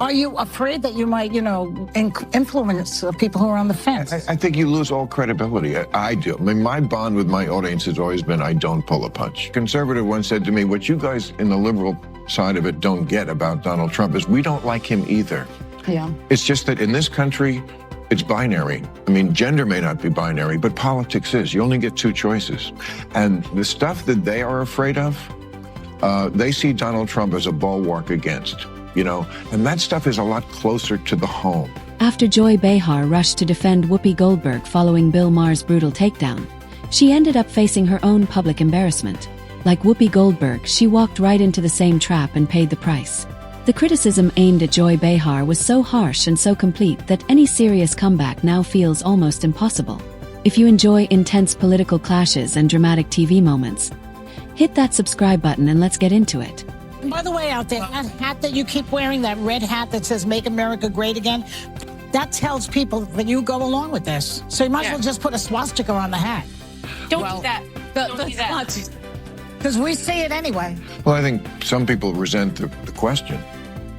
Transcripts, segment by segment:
Are you afraid that you might, influence people who are on the fence? I think you lose all credibility. I do. I mean, my bond with my audience has always been I don't pull a punch. A conservative once said to me, what you guys in the liberal side of it don't get about Donald Trump is we don't like him either. Yeah. It's just that in this country, it's binary. I mean, gender may not be binary, but politics is. You only get two choices. And the stuff that they are afraid of, they see Donald Trump as a bulwark against. And that stuff is a lot closer to the home. After Joy Behar rushed to defend Whoopi Goldberg following Bill Maher's brutal takedown, she ended up facing her own public embarrassment. Like Whoopi Goldberg, she walked right into the same trap and paid the price. The criticism aimed at Joy Behar was so harsh and so complete that any serious comeback now feels almost impossible. If you enjoy intense political clashes and dramatic TV moments, hit that subscribe button and let's get into it. By the way, out there, that hat that you keep wearing, that red hat that says Make America Great Again, that tells people that you go along with this. So you might as well just put a swastika on the hat. Don't do that. Don't do that. Because we see it anyway. Well, I think some people resent the question.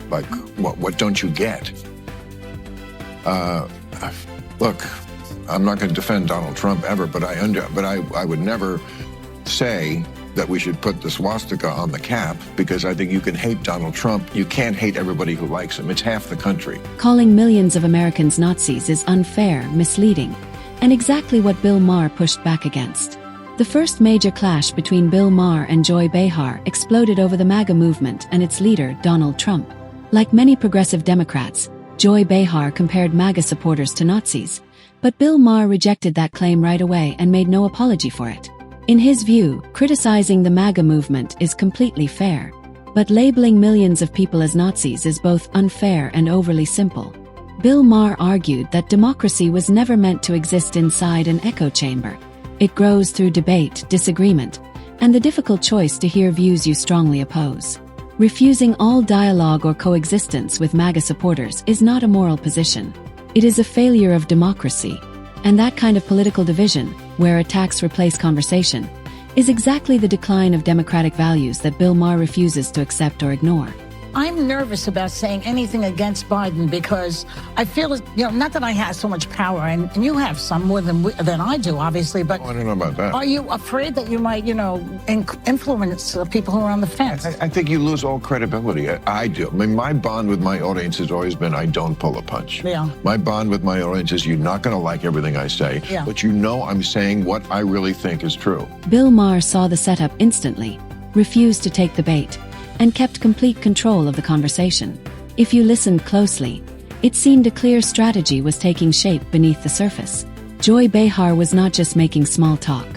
Like, what don't you get? Look, I'm not going to defend Donald Trump ever, but I would never say that we should put the swastika on the cap, because I think you can hate Donald Trump. You can't hate everybody who likes him. It's half the country. Calling millions of Americans Nazis is unfair, misleading, and exactly what Bill Maher pushed back against. The first major clash between Bill Maher and Joy Behar exploded over the MAGA movement and its leader, Donald Trump. Like many progressive Democrats, Joy Behar compared MAGA supporters to Nazis, but Bill Maher rejected that claim right away and made no apology for it. In his view, criticizing the MAGA movement is completely fair. But labeling millions of people as Nazis is both unfair and overly simple. Bill Maher argued that democracy was never meant to exist inside an echo chamber. It grows through debate, disagreement, and the difficult choice to hear views you strongly oppose. Refusing all dialogue or coexistence with MAGA supporters is not a moral position. It is a failure of democracy. And that kind of political division, where attacks replace conversation, is exactly the decline of democratic values that Bill Maher refuses to accept or ignore. I'm nervous about saying anything against Biden because I feel, not that I have so much power, and you have some more than I do, obviously, but I don't know about that. Are you afraid that you might, influence people who are on the fence? I think you lose all credibility. I do. I mean, my bond with my audience has always been I don't pull a punch. Yeah. My bond with my audience is you're not going to like everything I say, but I'm saying what I really think is true. Bill Maher saw the setup instantly, refused to take the bait, and kept complete control of the conversation. If you listened closely, it seemed a clear strategy was taking shape beneath the surface. Joy Behar was not just making small talk.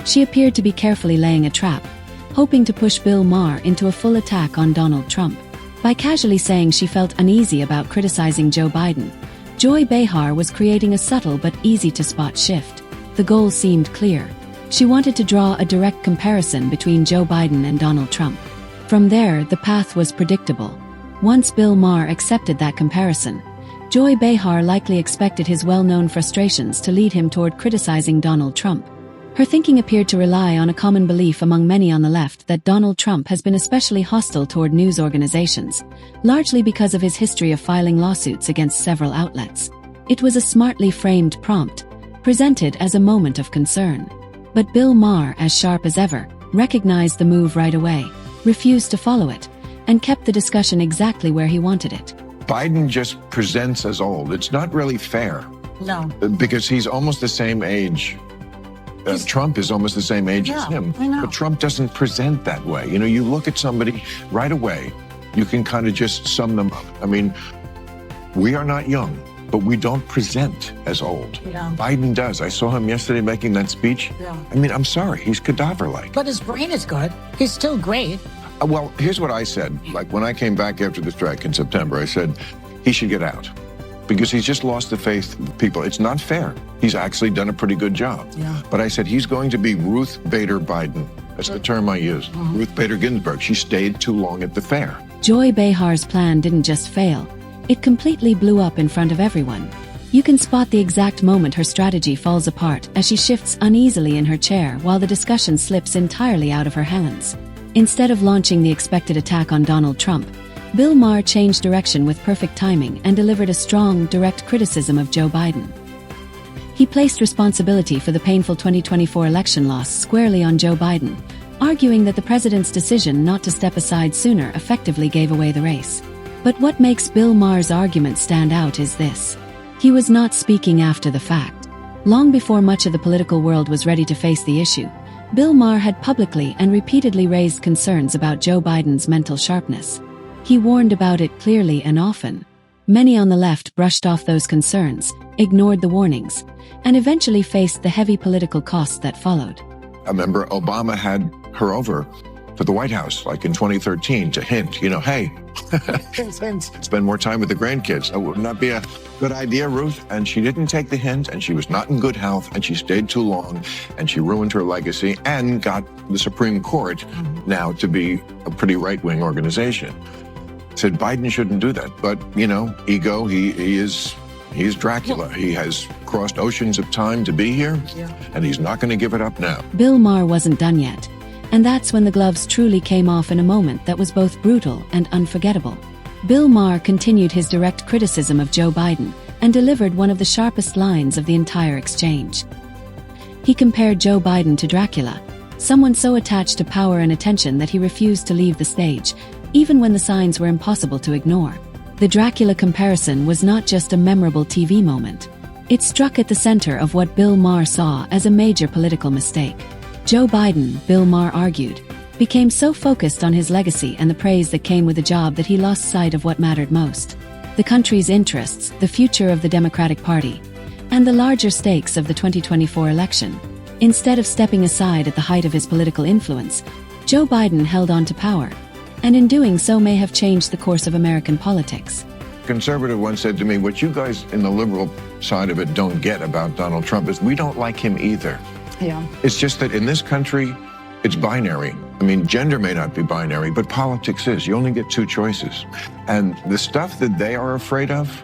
She appeared to be carefully laying a trap, hoping to push Bill Maher into a full attack on Donald Trump. By casually saying she felt uneasy about criticizing Joe Biden, Joy Behar was creating a subtle but easy-to-spot shift. The goal seemed clear. She wanted to draw a direct comparison between Joe Biden and Donald Trump. From there, the path was predictable. Once Bill Maher accepted that comparison, Joy Behar likely expected his well-known frustrations to lead him toward criticizing Donald Trump. Her thinking appeared to rely on a common belief among many on the left that Donald Trump has been especially hostile toward news organizations, largely because of his history of filing lawsuits against several outlets. It was a smartly framed prompt, presented as a moment of concern. But Bill Maher, as sharp as ever, recognized the move right away, refused to follow it, and kept the discussion exactly where he wanted it. Biden just presents as old. It's not really fair. No. Because he's almost the same age. Trump is almost the same age as him. I know. But Trump doesn't present that way. You look at somebody right away, you can kind of just sum them up. I mean, we are not young, but we don't present as old. Yeah. Biden does. I saw him yesterday making that speech. Yeah. I mean, I'm sorry, he's cadaver-like. But his brain is good. He's still great. Well, here's what I said. Like when I came back after the strike in September, I said he should get out because he's just lost the faith of people. It's not fair. He's actually done a pretty good job. Yeah. But I said he's going to be Ruth Bader Biden. That's the term I used. Ruth Bader Ginsburg. She stayed too long at the fair. Joy Behar's plan didn't just fail. It completely blew up in front of everyone. You can spot the exact moment her strategy falls apart as she shifts uneasily in her chair while the discussion slips entirely out of her hands. Instead of launching the expected attack on Donald Trump, Bill Maher changed direction with perfect timing and delivered a strong, direct criticism of Joe Biden. He placed responsibility for the painful 2024 election loss squarely on Joe Biden, arguing that the president's decision not to step aside sooner effectively gave away the race. But what makes Bill Maher's argument stand out is this. He was not speaking after the fact. Long before much of the political world was ready to face the issue, Bill Maher had publicly and repeatedly raised concerns about Joe Biden's mental sharpness. He warned about it clearly and often. Many on the left brushed off those concerns, ignored the warnings, and eventually faced the heavy political costs that followed. I remember Obama had her over to the White House, like in 2013, to hint, hey, spend more time with the grandkids. That would not be a good idea, Ruth. And she didn't take the hint, and she was not in good health, and she stayed too long, and she ruined her legacy and got the Supreme Court now to be a pretty right-wing organization. Said Biden shouldn't do that, but, ego, he's Dracula. He has crossed oceans of time to be here, and he's not going to give it up now. Bill Maher wasn't done yet. And that's when the gloves truly came off in a moment that was both brutal and unforgettable. Bill Maher continued his direct criticism of Joe Biden and delivered one of the sharpest lines of the entire exchange. He compared Joe Biden to Dracula, someone so attached to power and attention that he refused to leave the stage, even when the signs were impossible to ignore. The Dracula comparison was not just a memorable TV moment. It struck at the center of what Bill Maher saw as a major political mistake. Joe Biden, Bill Maher argued, became so focused on his legacy and the praise that came with the job that he lost sight of what mattered most: the country's interests, the future of the Democratic Party, and the larger stakes of the 2024 election. Instead of stepping aside at the height of his political influence, Joe Biden held on to power, and in doing so may have changed the course of American politics. A conservative once said to me, what you guys in the liberal side of it don't get about Donald Trump is we don't like him either. Yeah. It's just that in this country, it's binary. I mean, gender may not be binary, but politics is. You only get two choices. And the stuff that they are afraid of,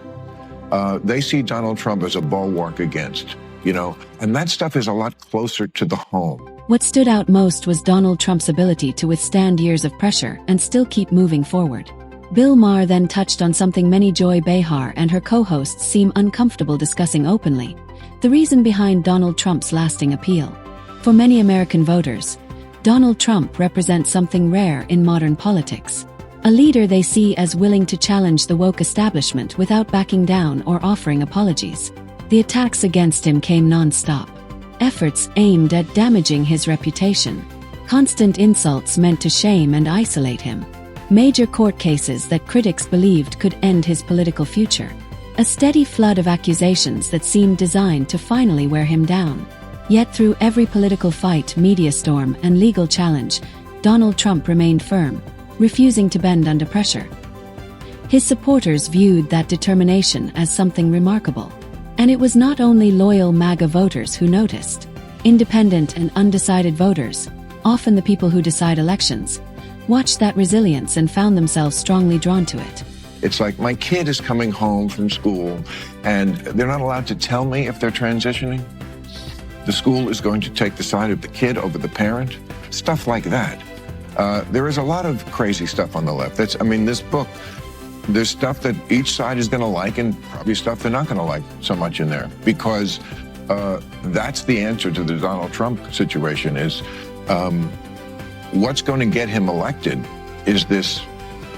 they see Donald Trump as a bulwark against, and that stuff is a lot closer to the home. What stood out most was Donald Trump's ability to withstand years of pressure and still keep moving forward. Bill Maher then touched on something many Joy Behar and her co-hosts seem uncomfortable discussing openly: the reason behind Donald Trump's lasting appeal. For many American voters, Donald Trump represents something rare in modern politics. A leader they see as willing to challenge the woke establishment without backing down or offering apologies. The attacks against him came non-stop. Efforts aimed at damaging his reputation. Constant insults meant to shame and isolate him. Major court cases that critics believed could end his political future. A steady flood of accusations that seemed designed to finally wear him down. Yet through every political fight, media storm, and legal challenge, Donald Trump remained firm, refusing to bend under pressure. His supporters viewed that determination as something remarkable. And it was not only loyal MAGA voters who noticed. Independent and undecided voters, often the people who decide elections, watched that resilience and found themselves strongly drawn to it. It's like my kid is coming home from school and they're not allowed to tell me if they're transitioning. The school is going to take the side of the kid over the parent. Stuff like that. There is a lot of crazy stuff on the left. This book, there's stuff that each side is going to like and probably stuff they're not going to like so much in there, because that's the answer to the Donald Trump situation is what's going to get him elected is this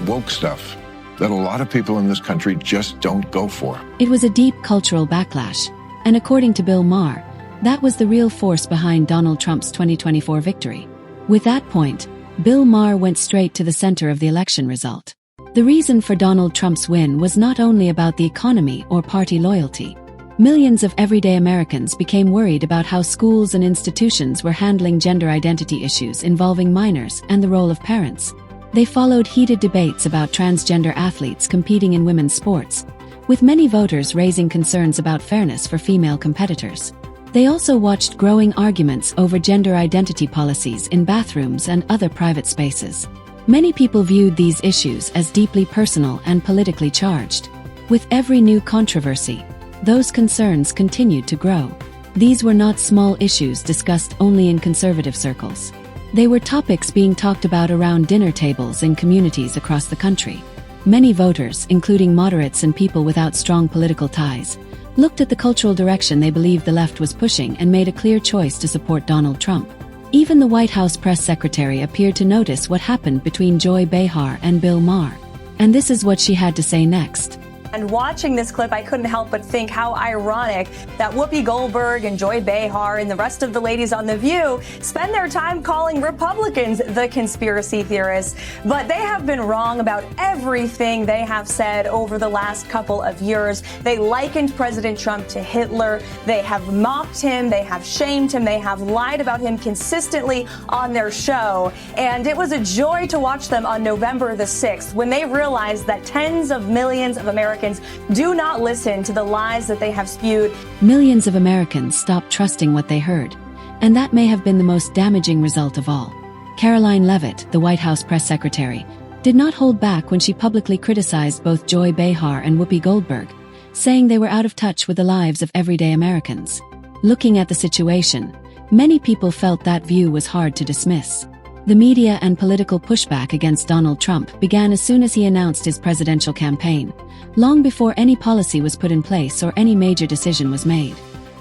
woke stuff that a lot of people in this country just don't go for. It was a deep cultural backlash, and according to Bill Maher, that was the real force behind Donald Trump's 2024 victory. With that point, Bill Maher went straight to the center of the election result. The reason for Donald Trump's win was not only about the economy or party loyalty. Millions of everyday Americans became worried about how schools and institutions were handling gender identity issues involving minors and the role of parents. They followed heated debates about transgender athletes competing in women's sports, with many voters raising concerns about fairness for female competitors. They also watched growing arguments over gender identity policies in bathrooms and other private spaces. Many people viewed these issues as deeply personal and politically charged. With every new controversy, those concerns continued to grow. These were not small issues discussed only in conservative circles. They were topics being talked about around dinner tables in communities across the country. Many voters, including moderates and people without strong political ties, looked at the cultural direction they believed the left was pushing and made a clear choice to support Donald Trump. Even the White House press secretary appeared to notice what happened between Joy Behar and Bill Maher. And this is what she had to say next. And watching this clip, I couldn't help but think how ironic that Whoopi Goldberg and Joy Behar and the rest of the ladies on The View spend their time calling Republicans the conspiracy theorists. But they have been wrong about everything they have said over the last couple of years. They likened President Trump to Hitler. They have mocked him. They have shamed him. They have lied about him consistently on their show. And it was a joy to watch them on November the 6th when they realized that tens of millions of Americans do not listen to the lies that they have spewed. Millions of Americans stopped trusting what they heard, and that may have been the most damaging result of all. Karoline Leavitt, the White House press secretary, did not hold back when she publicly criticized both Joy Behar and Whoopi Goldberg, saying they were out of touch with the lives of everyday Americans. Looking at the situation, many people felt that view was hard to dismiss. The media and political pushback against Donald Trump began as soon as he announced his presidential campaign, long before any policy was put in place or any major decision was made.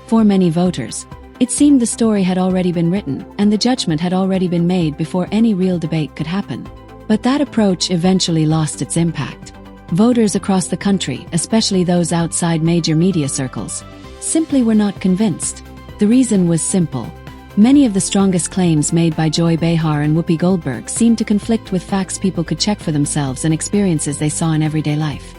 For many voters, it seemed the story had already been written and the judgment had already been made before any real debate could happen. But that approach eventually lost its impact. Voters across the country, especially those outside major media circles, simply were not convinced. The reason was simple. Many of the strongest claims made by Joy Behar and Whoopi Goldberg seemed to conflict with facts people could check for themselves and experiences they saw in everyday life.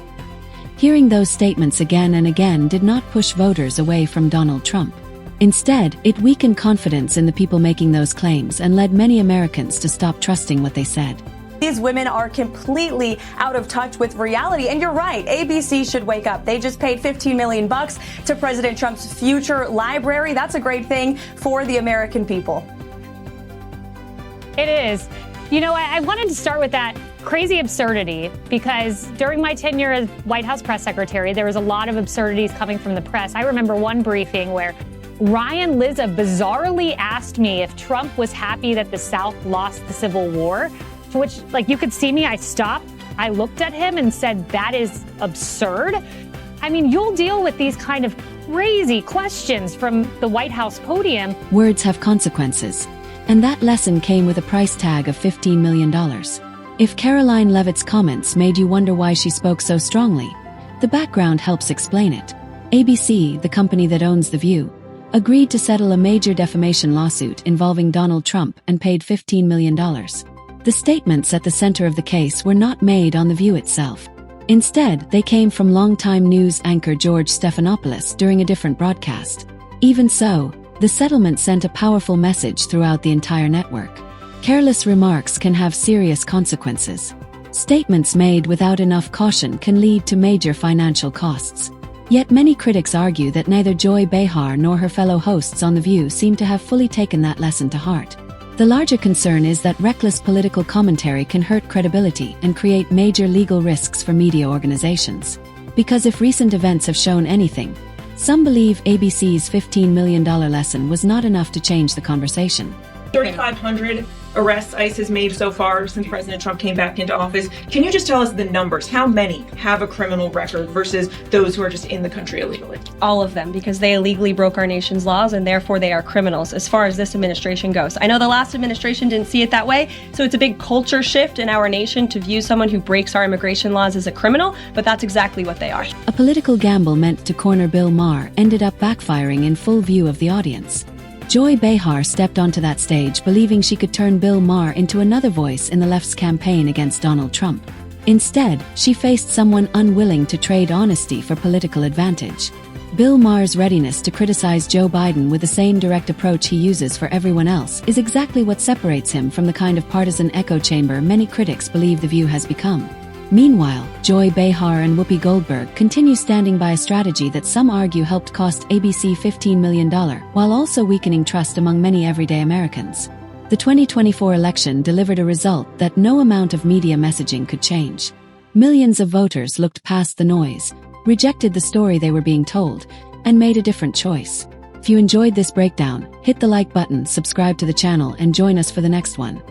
Hearing those statements again and again did not push voters away from Donald Trump. Instead, it weakened confidence in the people making those claims and led many Americans to stop trusting what they said. These women are completely out of touch with reality. And you're right, ABC should wake up. They just paid $15 million to President Trump's future library. That's a great thing for the American people. It is. You know, I wanted to start with that crazy absurdity because during my tenure as White House press secretary, there was a lot of absurdities coming from the press. I remember one briefing where Ryan Lizza bizarrely asked me if Trump was happy that the South lost the Civil War. To which, like, you could see me, I stopped, I looked at him and said, that is absurd. I mean, you'll deal with these kind of crazy questions from the White House podium. Words have consequences, and that lesson came with a price tag of $15 million. If Karoline Leavitt's comments made you wonder why she spoke so strongly, the background helps explain it. ABC, the company that owns The View, agreed to settle a major defamation lawsuit involving Donald Trump and paid $15 million. The statements at the center of the case were not made on The View itself. Instead, they came from longtime news anchor George Stephanopoulos during a different broadcast. Even so, the settlement sent a powerful message throughout the entire network. Careless remarks can have serious consequences. Statements made without enough caution can lead to major financial costs. Yet many critics argue that neither Joy Behar nor her fellow hosts on The View seem to have fully taken that lesson to heart. The larger concern is that reckless political commentary can hurt credibility and create major legal risks for media organizations. Because if recent events have shown anything, some believe ABC's $15 million lesson was not enough to change the conversation. 3,500 arrests ICE has made so far since President Trump came back into office. Can you just tell us the numbers? How many have a criminal record versus those who are just in the country illegally? All of them, because they illegally broke our nation's laws and therefore they are criminals as far as this administration goes. I know the last administration didn't see it that way, so it's a big culture shift in our nation to view someone who breaks our immigration laws as a criminal, but that's exactly what they are. A political gamble meant to corner Bill Maher ended up backfiring in full view of the audience. Joy Behar stepped onto that stage believing she could turn Bill Maher into another voice in the left's campaign against Donald Trump. Instead, she faced someone unwilling to trade honesty for political advantage. Bill Maher's readiness to criticize Joe Biden with the same direct approach he uses for everyone else is exactly what separates him from the kind of partisan echo chamber many critics believe The View has become. Meanwhile, Joy Behar and Whoopi Goldberg continue standing by a strategy that some argue helped cost ABC $15 million, while also weakening trust among many everyday Americans. The 2024 election delivered a result that no amount of media messaging could change. Millions of voters looked past the noise, rejected the story they were being told, and made a different choice. If you enjoyed this breakdown, hit the like button, subscribe to the channel, and join us for the next one.